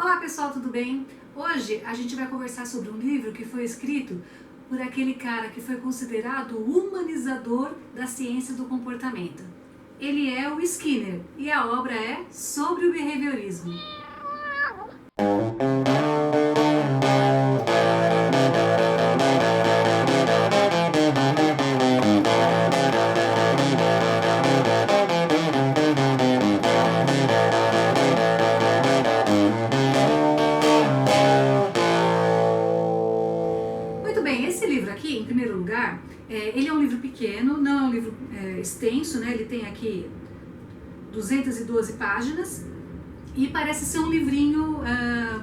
Olá pessoal, tudo bem? Hoje a gente vai conversar sobre um livro que foi escrito por aquele cara que foi considerado o humanizador da ciência do comportamento. Ele é o Skinner e a obra é Sobre o Behaviorismo. Muito bem, esse livro aqui, em primeiro lugar, ele é um livro pequeno, não é um livro extenso, né? Ele tem aqui 212 páginas e parece ser um livrinho,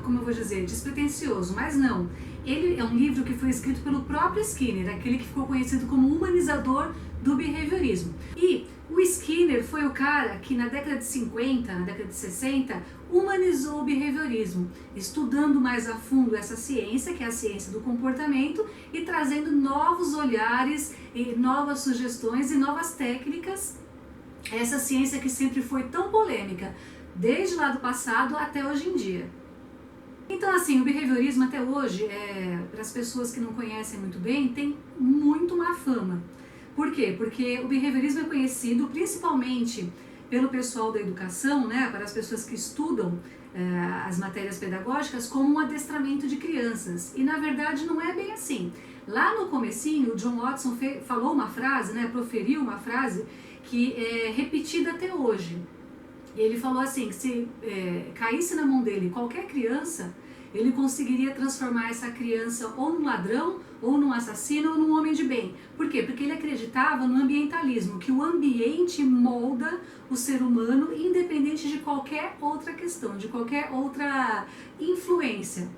como eu vou dizer, despretensioso, mas não. Ele é um livro que foi escrito pelo próprio Skinner, aquele que ficou conhecido como humanizador do behaviorismo. E o Skinner foi o cara que na década de 50, na década de 60, humanizou o behaviorismo, estudando mais a fundo essa ciência, que é a ciência do comportamento, e trazendo novos olhares, e novas sugestões e novas técnicas. Essa ciência que sempre foi tão polêmica, desde lá do passado até hoje em dia. Então assim, o behaviorismo até hoje, para as pessoas que não conhecem muito bem, tem muito má fama. Por quê? Porque o behaviorismo é conhecido principalmente pelo pessoal da educação, né, para as pessoas que estudam as matérias pedagógicas, como um adestramento de crianças. E na verdade não é bem assim. Lá no comecinho, o John Watson falou uma frase, né, proferiu uma frase que é repetida até hoje. Ele falou assim, que se caísse na mão dele qualquer criança, ele conseguiria transformar essa criança ou num ladrão, ou num assassino, ou num homem de bem. Por quê? Porque ele acreditava no ambientalismo, que o ambiente molda o ser humano independente de qualquer outra questão, de qualquer outra influência,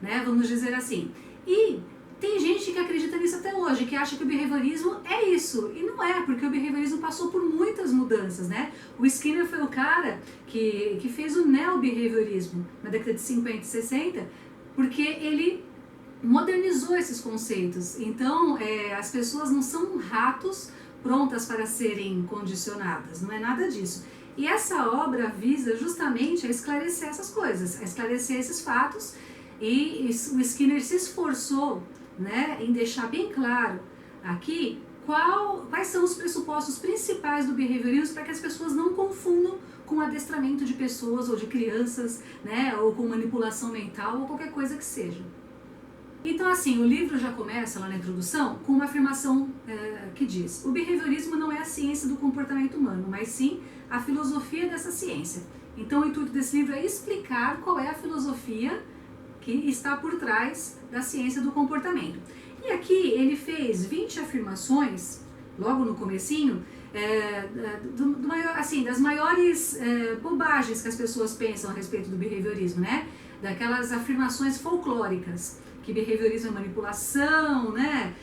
né? Vamos dizer assim. E tem gente que acredita nisso até hoje, que acha que o behaviorismo é isso. E não é, porque o behaviorismo passou por muitas mudanças, né? O Skinner foi o cara que fez o neo-behaviorismo na década de 50 e 60, porque ele modernizou esses conceitos. Então, as pessoas não são ratos prontas para serem condicionadas, não é nada disso. E essa obra visa justamente a esclarecer essas coisas, a esclarecer esses fatos, e o Skinner se esforçou, né, em deixar bem claro aqui quais são os pressupostos principais do behaviorismo para que as pessoas não confundam com adestramento de pessoas ou de crianças, né, ou com manipulação mental ou qualquer coisa que seja. Então assim, o livro já começa lá na introdução com uma afirmação que diz: o behaviorismo não é a ciência do comportamento humano, mas sim a filosofia dessa ciência. Então o intuito desse livro é explicar qual é a filosofia que está por trás da ciência do comportamento. E aqui ele fez 20 afirmações, logo no comecinho, assim, das maiores bobagens que as pessoas pensam a respeito do behaviorismo, né? Daquelas afirmações folclóricas, que behaviorismo é manipulação, né?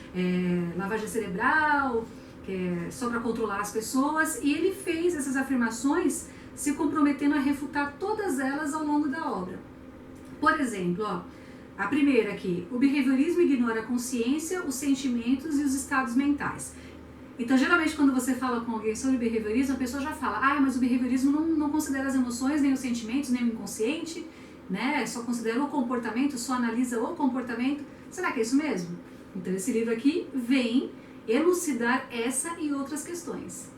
Lavagem cerebral, que é só para controlar as pessoas, e ele fez essas afirmações se comprometendo a refutar todas elas ao longo da obra. Por exemplo, ó, a primeira aqui: o behaviorismo ignora a consciência, os sentimentos e os estados mentais. Então, geralmente, quando você fala com alguém sobre behaviorismo, a pessoa já fala: mas o behaviorismo não considera as emoções, nem os sentimentos, nem o inconsciente, né? Só considera o comportamento, só analisa o comportamento. Será que é isso mesmo? Então, esse livro aqui vem elucidar essa e outras questões.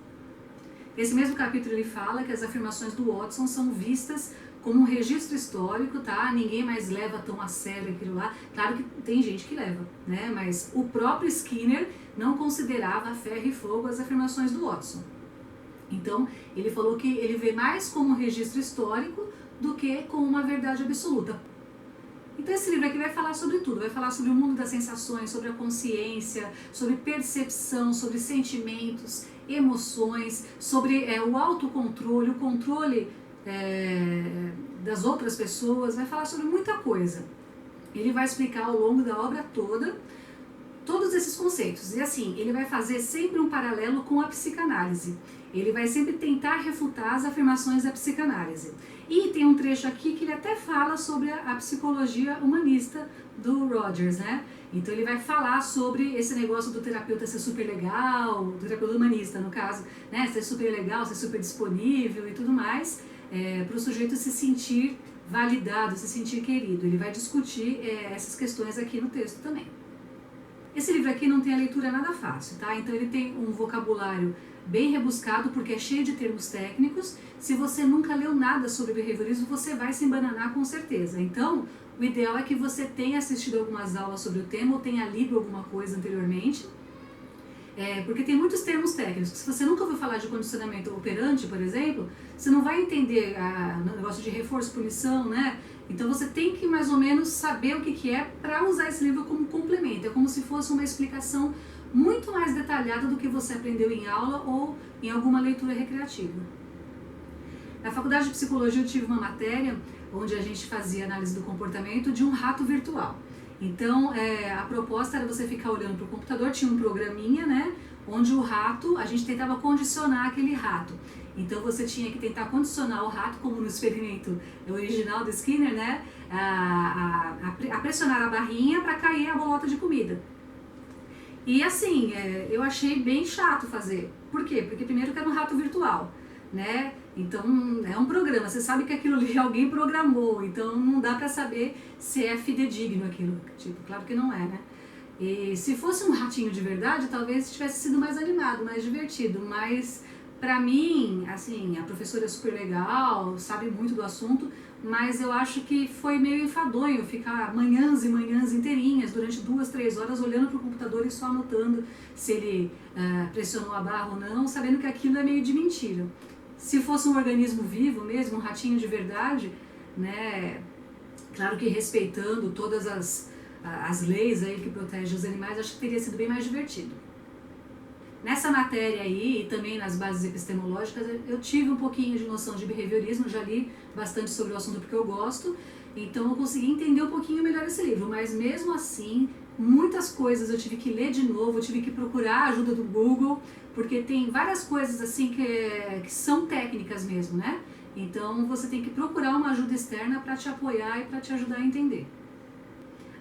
Nesse mesmo capítulo ele fala que as afirmações do Watson são vistas como um registro histórico, tá? Ninguém mais leva tão a sério aquilo lá. Claro que tem gente que leva, né? Mas o próprio Skinner não considerava a ferro e fogo as afirmações do Watson. Então, ele falou que ele vê mais como um registro histórico do que como uma verdade absoluta. Então esse livro aqui vai falar sobre tudo, vai falar sobre o mundo das sensações, sobre a consciência, sobre percepção, sobre sentimentos, emoções, sobre o autocontrole, o controle das outras pessoas, vai falar sobre muita coisa. Ele vai explicar ao longo da obra toda todos esses conceitos. E assim, ele vai fazer sempre um paralelo com a psicanálise. Ele vai sempre tentar refutar as afirmações da psicanálise. E tem um trecho aqui que ele até fala sobre a psicologia humanista do Rogers, né? Então ele vai falar sobre esse negócio do terapeuta ser super legal, do terapeuta humanista no caso, né? Ser super legal, ser super disponível e tudo mais, para o sujeito se sentir validado, se sentir querido. Ele vai discutir essas questões aqui no texto também. Esse livro aqui não tem a leitura nada fácil, tá? Então ele tem um vocabulário bem rebuscado, porque é cheio de termos técnicos. Se você nunca leu nada sobre behaviorismo, você vai se embananar com certeza. Então, o ideal é que você tenha assistido algumas aulas sobre o tema ou tenha lido alguma coisa anteriormente, porque tem muitos termos técnicos. Se você nunca ouviu falar de condicionamento operante, por exemplo, você não vai entender o negócio de reforço-punição, né? Então você tem que mais ou menos saber o que é para usar esse livro como complemento. É como se fosse uma explicação muito mais detalhada do que você aprendeu em aula ou em alguma leitura recreativa. Na faculdade de psicologia eu tive uma matéria onde a gente fazia análise do comportamento de um rato virtual. Então a proposta era você ficar olhando para o computador, tinha um programinha, né, onde o rato, a gente tentava condicionar aquele rato. Então você tinha que tentar condicionar o rato, como no experimento original do Skinner, né, a pressionar a barrinha para cair a bolota de comida. E assim, eu achei bem chato fazer. Por quê? Porque primeiro que era um rato virtual, né? Então é um programa, você sabe que aquilo ali alguém programou, então não dá pra saber se é fidedigno aquilo. Tipo, claro que não é, né? E se fosse um ratinho de verdade, talvez tivesse sido mais animado, mais divertido, mas pra mim, assim, a professora é super legal, sabe muito do assunto, mas eu acho que foi meio enfadonho ficar manhãs e manhãs inteirinhas, durante 2, 3 horas, olhando pro computador e só anotando se ele pressionou a barra ou não, sabendo que aquilo é meio de mentira. Se fosse um organismo vivo mesmo, um ratinho de verdade, né, claro que respeitando todas as leis aí que protegem os animais, acho que teria sido bem mais divertido. Nessa matéria aí, e também nas bases epistemológicas, eu tive um pouquinho de noção de behaviorismo, já li bastante sobre o assunto porque eu gosto, então eu consegui entender um pouquinho melhor esse livro, mas mesmo assim, muitas coisas eu tive que ler de novo, eu tive que procurar a ajuda do Google, porque tem várias coisas assim que são técnicas mesmo, né? Então você tem que procurar uma ajuda externa para te apoiar e para te ajudar a entender.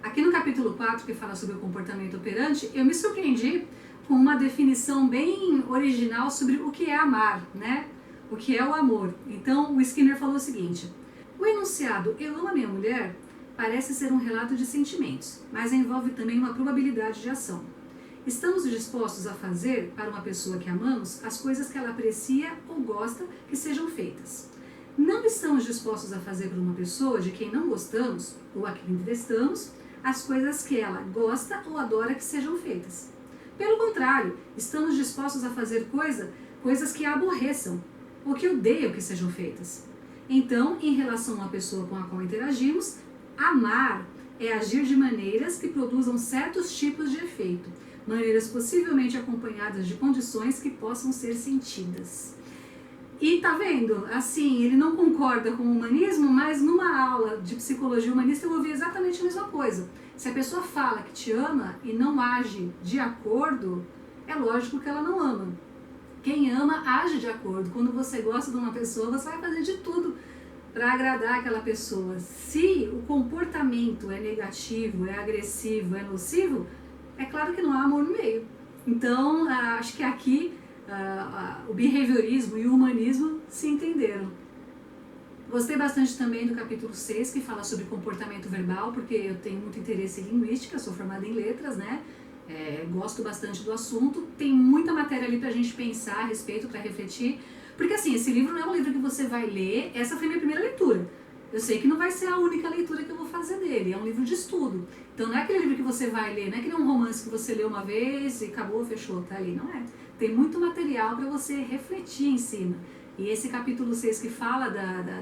Aqui no capítulo 4, que fala sobre o comportamento operante, eu me surpreendi com uma definição bem original sobre o que é amar, né? O que é o amor. Então o Skinner falou o seguinte: o enunciado "eu amo a minha mulher" parece ser um relato de sentimentos, mas envolve também uma probabilidade de ação. Estamos dispostos a fazer para uma pessoa que amamos as coisas que ela aprecia ou gosta que sejam feitas. Não estamos dispostos a fazer para uma pessoa de quem não gostamos ou a quem detestamos as coisas que ela gosta ou adora que sejam feitas. Pelo contrário, estamos dispostos a fazer coisas que a aborreçam ou que odeiam que sejam feitas. Então, em relação a uma pessoa com a qual interagimos, amar é agir de maneiras que produzam certos tipos de efeito, maneiras possivelmente acompanhadas de condições que possam ser sentidas. E tá vendo? Assim, ele não concorda com o humanismo, mas numa aula de psicologia humanista eu ouvi exatamente a mesma coisa. Se a pessoa fala que te ama e não age de acordo, é lógico que ela não ama. Quem ama age de acordo. Quando você gosta de uma pessoa, você vai fazer de tudo para agradar aquela pessoa. Se o comportamento é negativo, é agressivo, é nocivo, é claro que não há amor no meio. Então, acho que aqui o behaviorismo e o humanismo se entenderam. Gostei bastante também do capítulo 6, que fala sobre comportamento verbal, porque eu tenho muito interesse em linguística, sou formada em letras, né? Gosto bastante do assunto. Tem muita matéria ali pra gente pensar a respeito, pra refletir. Porque assim, esse livro não é um livro que você vai ler, essa foi a minha primeira leitura. Eu sei que não vai ser a única leitura que eu vou fazer dele, é um livro de estudo. Então não é aquele livro que você vai ler, não é aquele um romance que você lê uma vez e acabou, fechou, tá ali, não é. Tem muito material para você refletir em cima. E esse capítulo 6 que fala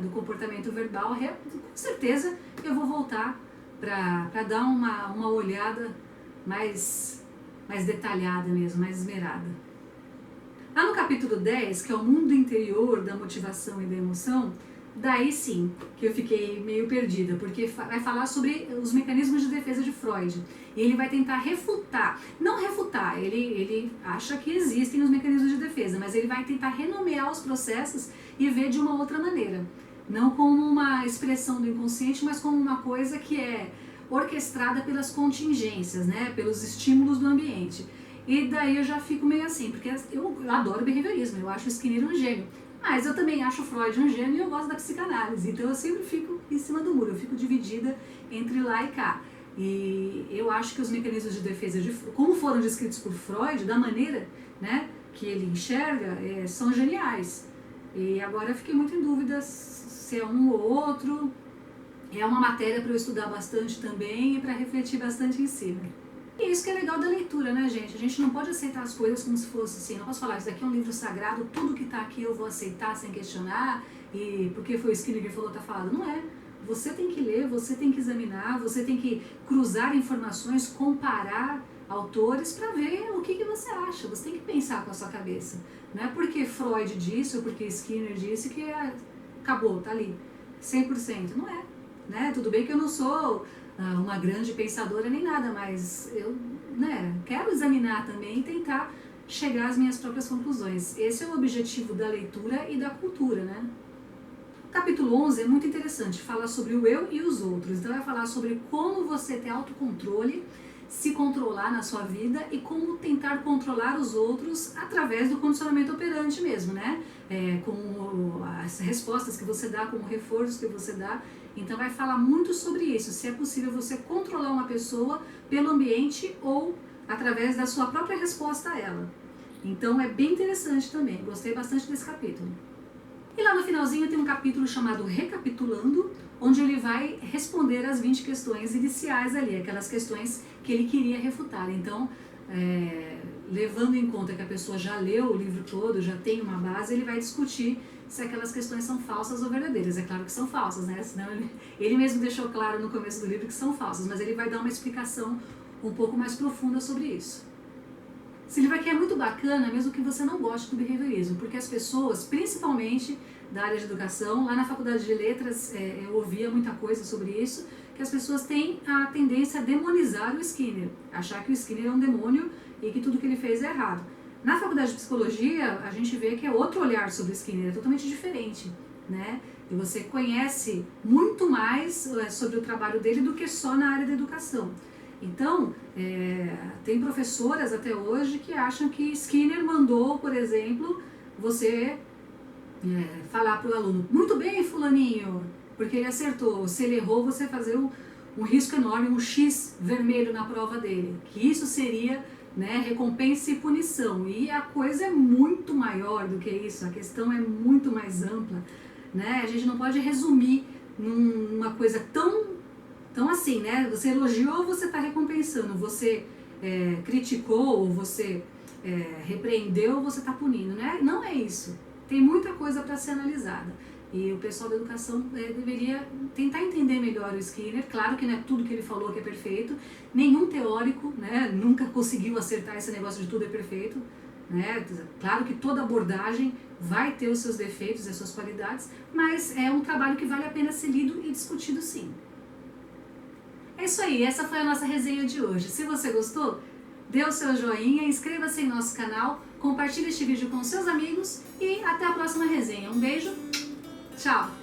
do comportamento verbal, com certeza eu vou voltar para dar uma olhada mais detalhada mesmo, mais esmerada. Lá no capítulo 10, que é o mundo interior da motivação e da emoção, daí sim que eu fiquei meio perdida, porque vai falar sobre os mecanismos de defesa de Freud. E ele vai tentar refutar, não refutar, ele acha que existem os mecanismos de defesa, mas ele vai tentar renomear os processos e ver de uma outra maneira. Não como uma expressão do inconsciente, mas como uma coisa que é orquestrada pelas contingências, né, pelos estímulos do ambiente. E daí eu já fico meio assim, porque eu adoro behaviorismo, eu acho o Skinner um gênio. Mas eu também acho Freud um gênio e eu gosto da psicanálise, então eu sempre fico em cima do muro, eu fico dividida entre lá e cá. E eu acho que os mecanismos de defesa, como foram descritos por Freud, da maneira, né, que ele enxerga, são geniais. E agora eu fiquei muito em dúvida se é um ou outro. É uma matéria para eu estudar bastante também e para refletir bastante em cima. E isso que é legal da leitura, né, gente? A gente não pode aceitar as coisas como se fosse assim, não posso falar, isso daqui é um livro sagrado, tudo que está aqui eu vou aceitar sem questionar, e porque foi o Skinner que falou, tá falado. Não é. Você tem que ler, você tem que examinar, você tem que cruzar informações, comparar autores para ver o que você acha. Você tem que pensar com a sua cabeça. Não é porque Freud disse ou porque Skinner disse que acabou, tá ali, 100%. Não é. Né? Tudo bem que eu não sou uma grande pensadora nem nada, mas eu, né, quero examinar também e tentar chegar às minhas próprias conclusões. Esse é o objetivo da leitura e da cultura, né? O capítulo 11 é muito interessante, fala sobre o eu e os outros. Então vai falar sobre como você ter autocontrole, se controlar na sua vida e como tentar controlar os outros através do condicionamento operante mesmo, né? Com as respostas que você dá, como reforços que você dá. Então vai falar muito sobre isso, se é possível você controlar uma pessoa pelo ambiente ou através da sua própria resposta a ela. Então é bem interessante também, gostei bastante desse capítulo. E lá no finalzinho tem um capítulo chamado Recapitulando, onde ele vai responder as 20 questões iniciais ali, aquelas questões que ele queria refutar. Então, levando em conta que a pessoa já leu o livro todo, já tem uma base, ele vai discutir se aquelas questões são falsas ou verdadeiras. É claro que são falsas, né? Senão ele mesmo deixou claro no começo do livro que são falsas, mas ele vai dar uma explicação um pouco mais profunda sobre isso. Esse livro aqui é muito bacana, mesmo que você não goste do behaviorismo, porque as pessoas, principalmente da área de educação, lá na faculdade de letras eu ouvia muita coisa sobre isso, que as pessoas têm a tendência a demonizar o Skinner, achar que o Skinner é um demônio e que tudo que ele fez é errado. Na faculdade de psicologia, a gente vê que é outro olhar sobre o Skinner, é totalmente diferente, né? E você conhece muito mais sobre o trabalho dele do que só na área da educação. Então, tem professoras até hoje que acham que Skinner mandou, por exemplo, você falar para o aluno, muito bem, fulaninho, porque ele acertou. Se ele errou, você fazer um risco enorme, um X vermelho na prova dele, que isso seria, né, recompensa e punição. E a coisa é muito maior do que isso, a questão é muito mais ampla, né? A gente não pode resumir numa coisa tão assim, né? Você elogiou, você está recompensando. Você criticou, ou você repreendeu, você está punindo, né? Não é isso. Tem muita coisa para ser analisada. E o pessoal da educação deveria tentar entender melhor o Skinner. Claro que não é tudo que ele falou que é perfeito. Nenhum teórico, né, nunca conseguiu acertar esse negócio de tudo é perfeito. Né? Claro que toda abordagem vai ter os seus defeitos e as suas qualidades, mas é um trabalho que vale a pena ser lido e discutido sim. É isso aí, essa foi a nossa resenha de hoje. Se você gostou, dê o seu joinha, inscreva-se em nosso canal, compartilhe este vídeo com seus amigos e até a próxima resenha. Um beijo, tchau!